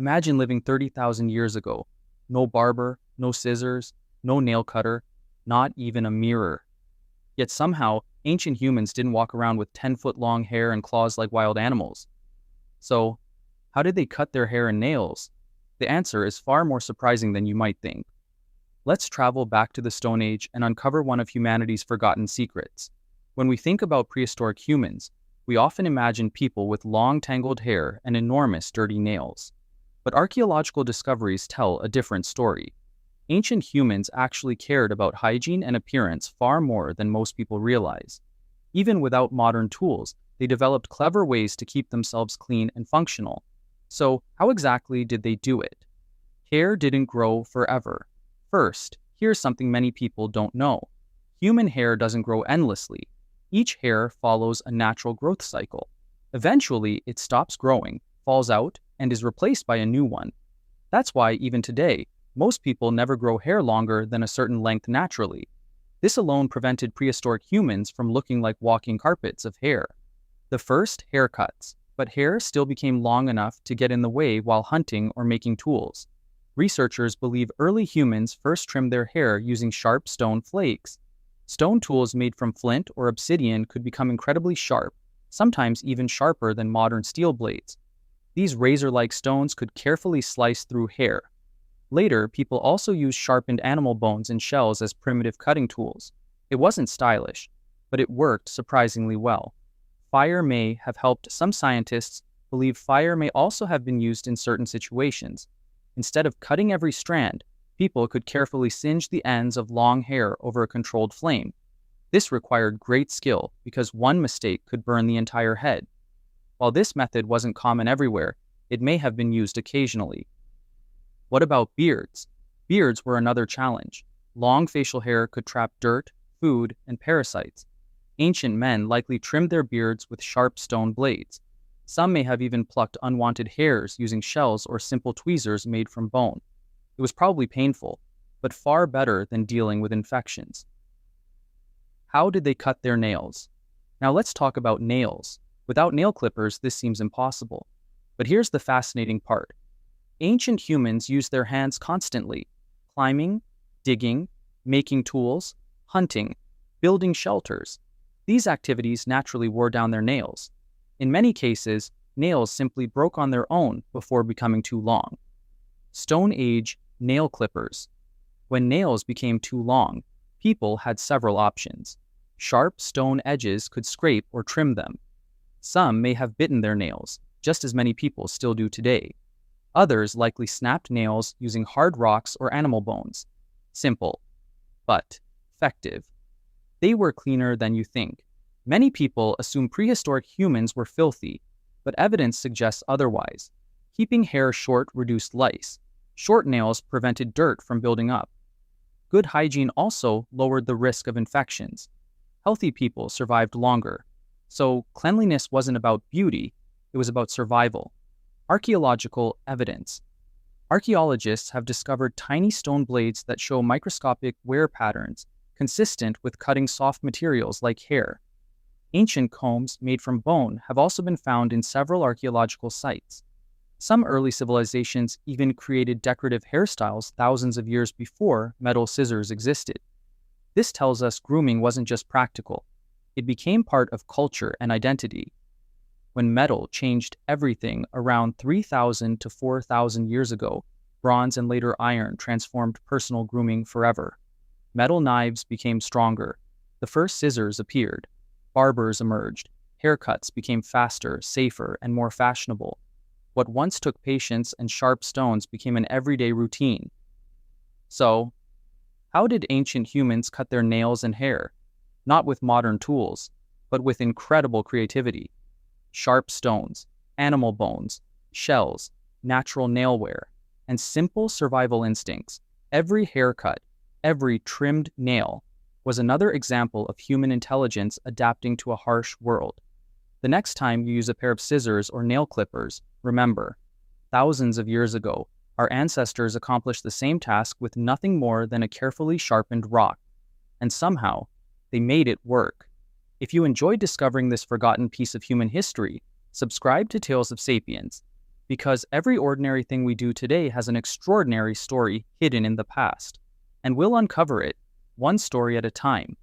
Imagine living 30,000 years ago. No barber, no scissors, no nail cutter, not even a mirror. Yet somehow, ancient humans didn't walk around with 10-foot-long hair and claws like wild animals. So, how did they cut their hair and nails? The answer is far more surprising than you might think. Let's travel back to the Stone Age and uncover one of humanity's forgotten secrets. When we think about prehistoric humans, we often imagine people with long tangled hair and enormous dirty nails. But archaeological discoveries tell a different story. Ancient humans actually cared about hygiene and appearance far more than most people realize. Even without modern tools, they developed clever ways to keep themselves clean and functional. So, how exactly did they do it? Hair didn't grow forever. First, here's something many people don't know. Human hair doesn't grow endlessly. Each hair follows a natural growth cycle. Eventually, it stops growing, falls out, and is replaced by a new one. That's why, even today, most people never grow hair longer than a certain length naturally. This alone prevented prehistoric humans from looking like walking carpets of hair. The first, haircuts, but hair still became long enough to get in the way while hunting or making tools. Researchers believe early humans first trimmed their hair using sharp stone flakes. Stone tools made from flint or obsidian could become incredibly sharp, sometimes even sharper than modern steel blades. These razor-like stones could carefully slice through hair. Later, people also used sharpened animal bones and shells as primitive cutting tools. It wasn't stylish, but it worked surprisingly well. Fire may have helped. Some scientists believe fire may also have been used in certain situations. Instead of cutting every strand, people could carefully singe the ends of long hair over a controlled flame. This required great skill because one mistake could burn the entire head. While this method wasn't common everywhere, it may have been used occasionally. What about beards? Beards were another challenge. Long facial hair could trap dirt, food, and parasites. Ancient men likely trimmed their beards with sharp stone blades. Some may have even plucked unwanted hairs using shells or simple tweezers made from bone. It was probably painful, but far better than dealing with infections. How did they cut their nails? Now let's talk about nails. Without nail clippers, this seems impossible. But here's the fascinating part. Ancient humans used their hands constantly, climbing, digging, making tools, hunting, building shelters. These activities naturally wore down their nails. In many cases, nails simply broke on their own before becoming too long. Stone Age nail clippers. When nails became too long, people had several options. Sharp stone edges could scrape or trim them. Some may have bitten their nails, just as many people still do today. Others likely snapped nails using hard rocks or animal bones. Simple, but effective. They were cleaner than you think. Many people assume prehistoric humans were filthy, but evidence suggests otherwise. Keeping hair short reduced lice. Short nails prevented dirt from building up. Good hygiene also lowered the risk of infections. Healthy people survived longer. So cleanliness wasn't about beauty, it was about survival. Archaeological evidence. Archaeologists have discovered tiny stone blades that show microscopic wear patterns, consistent with cutting soft materials like hair. Ancient combs made from bone have also been found in several archaeological sites. Some early civilizations even created decorative hairstyles thousands of years before metal scissors existed. This tells us grooming wasn't just practical. It became part of culture and identity. When metal changed everything around 3,000 to 4,000 years ago, bronze and later iron transformed personal grooming forever. Metal knives became stronger. The first scissors appeared. Barbers emerged. Haircuts became faster, safer, and more fashionable. What once took patience and sharp stones became an everyday routine. So, how did ancient humans cut their nails and hair? Not with modern tools, but with incredible creativity. Sharp stones, animal bones, shells, natural nail wear, and simple survival instincts. Every haircut, every trimmed nail was another example of human intelligence adapting to a harsh world. The next time you use a pair of scissors or nail clippers, remember, thousands of years ago, our ancestors accomplished the same task with nothing more than a carefully sharpened rock. And somehow, they made it work. If you enjoyed discovering this forgotten piece of human history, subscribe to Tales of Sapiens. Because every ordinary thing we do today has an extraordinary story hidden in the past, and we'll uncover it, one story at a time,